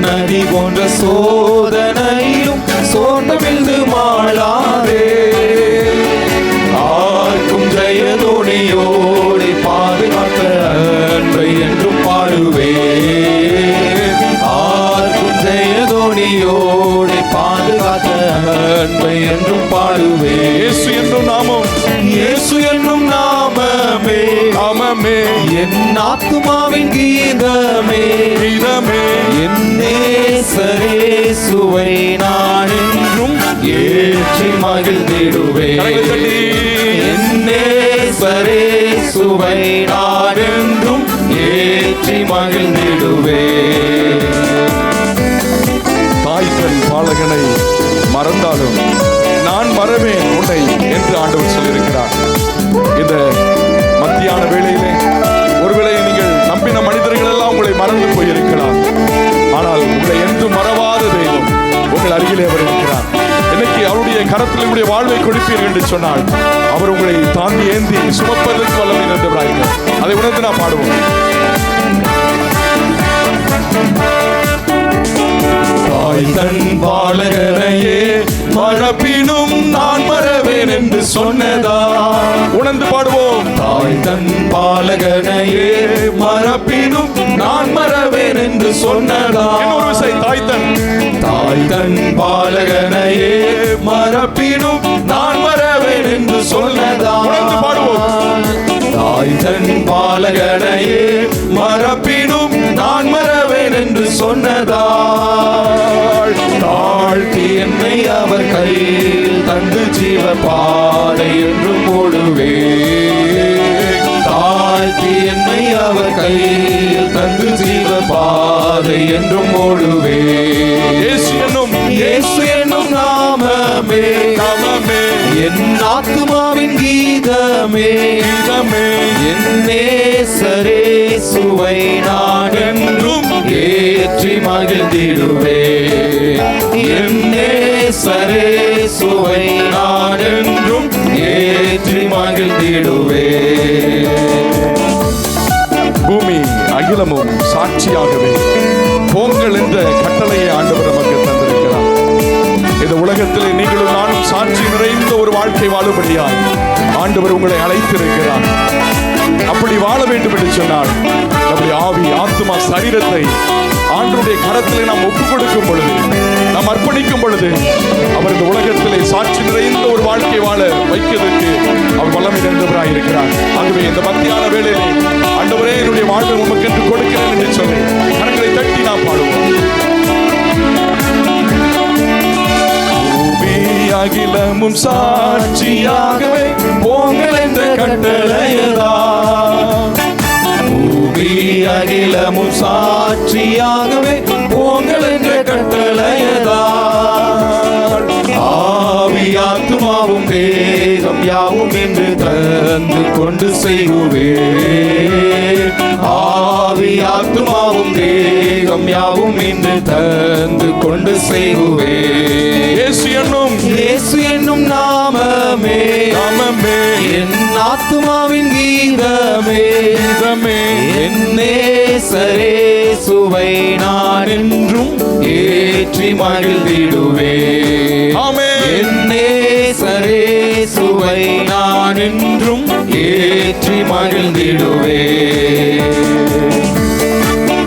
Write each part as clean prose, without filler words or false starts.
நதி போன்ற சோதனையிலும் சோர்ந்து மாளாதே. ஆர்க்கும் ஜெயதோனியோடு பாதுகாத்த அன்பை என்றும் பாடுவே. ஆர்க்கும் ஜெயதோனியோடு பாதுகாத்த அன்பை என்றும் பாடுவே. இயேசு என்னும் நாமம், இயேசு என்னும் நாமமே நாமமே என் ஆத்துமாவின் கீதமே கீதமே. என் நேசரேசுவை நான் என்றும் ஏற்றி மகிழ்ந்திடுவேன். என் நேசரேசுவை நான் என்றும் ஏற்றி மகிழ்ந்திடுவேன். தாய் தன் பாலகனை மறந்தாலும் நான் மறவேன் உன்னை என்று ஆண்டவர் சொல்லியிருக்கிறார். இந்த மத்தியான வேளையிலே ஒருவேளை நீங்கள் நம்பின மனிதர்கள் எல்லாம் உங்களை மறந்து போயிருக்கலாம். ஆனால் உங்களை என்று மறவாத தெய்வம் உங்கள் அருகிலே அவர் இருக்கிறார். இன்னைக்கு அவருடைய கரத்தில் உங்களுடைய வாழ்வை கொடுப்பீர்கள் என்று சொன்னால் அவர் உங்களை தாண்டி ஏந்தி சுமப்பதற்கு வல்லமை நிறைந்தவராயிருக்கிறார். அதை உணர்ந்து நான் பாடுவோம். தாய் தன் பாலகனையே மறப்பினும் நான் மறவேன் என்று சொன்னதா. உணர்ந்து பாடுவோம். தாய் தன் பாலகனையே மறப்பினும் நான் மறவேன் என்று சொன்னதா. தாய் தன் பாலகனையே மறப்பினும் நான் மறவேன் என்று சொன்னதா. தாய் தன் பாலகனையே மறப்பினும் நான் மறவேன் என்று சொன்னதா. தாழ்த்தி என்னை அவர் கையில் தந்து ஜீவ பாதை என்று ஓடுவே. தாழ்த்தி என்னை அவர் கையில் தந்து ஜீவ பாதை என்றும் ஓடுவே. இயேசு என்னும் நாமமே நாமமே என் ஆத்துமாவின் கீதமே கீதமே. என் நேசரேசுவை நான் என்றும் ஏற்றி மகிழ்ந்திடுவே. என் நேசரேசுவை நான் என்றும் ஏற்றி மகிழ்ந்திடுவே. பூமி அகிலமும் சாட்சியாகவே போங்கள் என்ற கட்டளையை ஆண்டவர் நமக்கு தந்திருக்கிறார். இந்த உலகத்திலே நீங்களும் நானும் சாட்சி நிறைந்த ஒரு வாழ்க்கை வாழும்படியால் ஆண்டவர் உங்களை அழைத்திருக்கிறார். அப்படி வாழ வேண்டும் என்று சொன்னால் நம்முடைய ஆவி ஆத்துமா சரீரத்தை ஆண்டவருடைய கரத்திலே நாம் ஒப்புக் கொடுக்கும் பொழுது, நாம் அர்ப்பணிக்கும் பொழுது அவர் இந்த உலகத்திலே சாட்சி நிறைந்த ஒரு வாழ்க்கை வாழ வைக்கிறதுக்கு அவர் வல்லமை நிறைந்தவராய் இருக்கிறார். ஆகவே இந்த மத்தியான வேளையிலே ஆண்டவரே என்னுடைய வாழ்வை உமக்கு என்று கொடுக்கிறேன் என்று சொல்லி கரங்களை தட்டி நாம் பாடுவோம். அகிலமும் சாட்சியாகவே போங்கள் என்ற கட்டளையதா. பூமி அகிலமும் சாட்சியாகவே போங்கள் என்ற கட்டளையதா. ஆவி ஆத்துமாவும் தேகம் யாவும் என்று தந்து கொண்டு செய்குவே. ஆவி ஆத்துமாவும் தேகம் யாவும் என்று தந்து கொண்டு செய்குவே. இயேசு என்னும் நாமமே நாமமே என் ஆத்துமாவின் கீதமே கீதமே. என் நேசரேசுவை நான் என்றும் ஏற்றி மகிழ்ந்திடுவே. என் நேசரேசுவை நான் என்றும் ஏற்றி மகிழ்ந்திடுவே.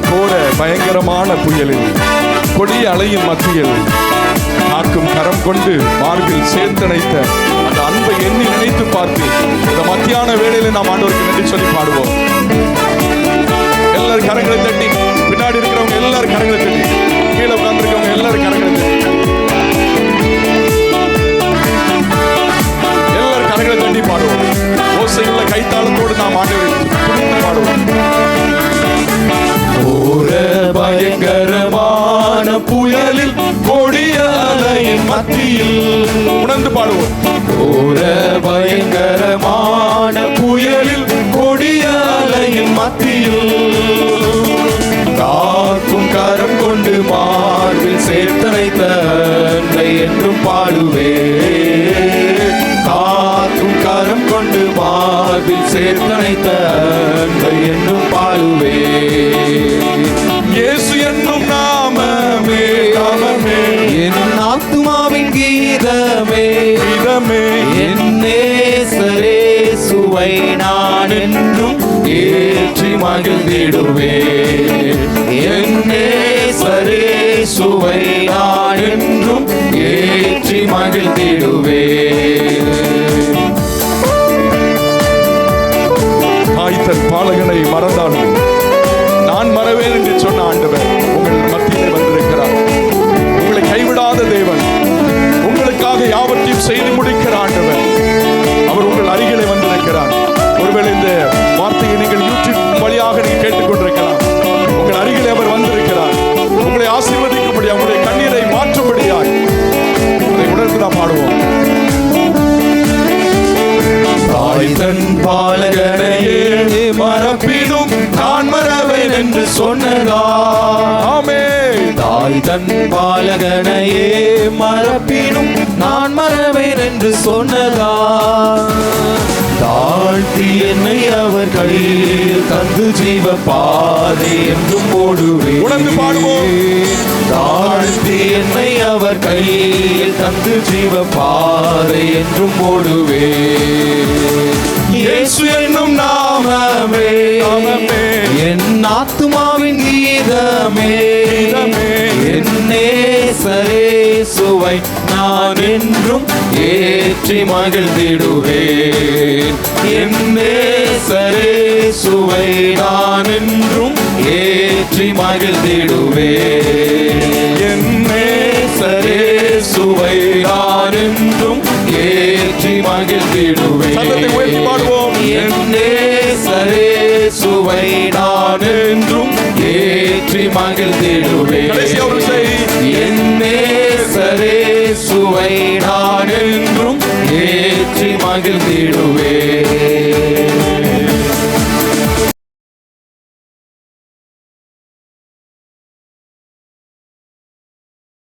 கோர பயங்கரமான புயலில் கொடிய அலையின் மத்தியில் காக்கும் கரம் கொண்டு மார்பில் சேர்த்தணைத்த அந்த அன்பை எண்ணி நினைத்து பார்த்து இந்த மத்தியான வேளையில நாம் ஆண்டவருக்கு நன்றி சொல்லி பாடுவோம். எல்லாரும் கரங்களை தட்டி, பின்னாடி இருக்கிறவங்க எல்லாரும் கரங்களை தட்டி, கீழே உட்கார்ந்து இருக்கவங்க எல்லாரும் கரங்களை தட்டி, எல்லாரும் கரங்களை தட்டி பாடுவோம். ஓசையுள்ள கைத்தாளத்தோடு நாம் ஆண்டவரை பாடுவோம். பயங்கரமான புயலில் கொடிய அலையின் மத்தியில் உணர்ந்து பாடுவோம். பயங்கரமான புயலில் கொடிய அலையின் மத்தியில் காக்கும் கரம் கொண்டு மார்பில் சேர்த்தனைத்த அன்பை என்றும் பாடுவே. காக்கும் கரம் கொண்டு மார்பில் சேர்த்தனைத்த அன்பை என்றும் பாடுவே. இயேசு என்னும் என்னும் நாமமே நாமமே என் ஆத்துமாவின் கீதமே இதமே என் நேசரேசுவை நான் என்றும் ஏற்றி மகிழ்ந்திடுவேன். என் நேசரேசுவை நான் என்றும் ஏற்றி மகிழ்ந்திடுவேன். தாய் தன் பாலகனை மறந்தாலும் நான் மறவேன் என்று சொன்ன ஆண்டவர் உங்கள் மத்தியிலே வந்திருக்கிறார். உங்களை கைவிடாத தேவன், உங்களுக்காக யாவற்றையும் செய்து முடிக்கிற ஆண்டவர் அவர் உங்கள் அருகிலே வந்திருக்கிறார். ஒருவேளை இந்த வார்த்தையை நீங்கள் யூடியூப் வழியாக நீங்கள் கேட்டுக்கொண்டிருக்கலாம். உங்கள் அருகிலே அவர் வந்திருக்கிறார். உங்களை ஆசீர்வதிக்கும்படியாக, உங்களுடைய கண்ணீரை மாற்றும்படியாய் அதை உணர்ந்து நாம் பாடுவோம். தாய் தன் பாலகனையே மறப்பினும் நான் மறவேன் என்று சொன்னதா. தாய் தன் பாலகனையே மறப்பினும் நான் மறவேன் என்று சொன்னதா. தாழ்த்தி என்னை அவர் கையில் தந்து ஜீவ பாதை என்றும் ஓடுவேன். உணர்ந்து பாடுவோம். தாழ்த்தி என்னை அவர் கையில் தந்து ஜீவ பாதை என்றும் ஓடுவேன். இயேசு என்னும் நாமமே என் ஆத்துமாவின் கீதமே என் நேசரேசுவை நான் என்றும் ஏற்றி மகிழ்ந்திடுவேன். என் நேசரேசுவை நான் என்றும் ஏற்றி மகிழ்ந்திடுவேன். என் நேசரேசுவை நான் என்றும் ஏற்றி மகிழ்ந்திடுவேன். என் நேசரேசுவை நான் என்றும் ஏற்றி மகிழ்ந்திடுவேன். என் நேசரேசுவை நான் என்றும் ஏற்றி மகிழ்ந்திடுவேன்.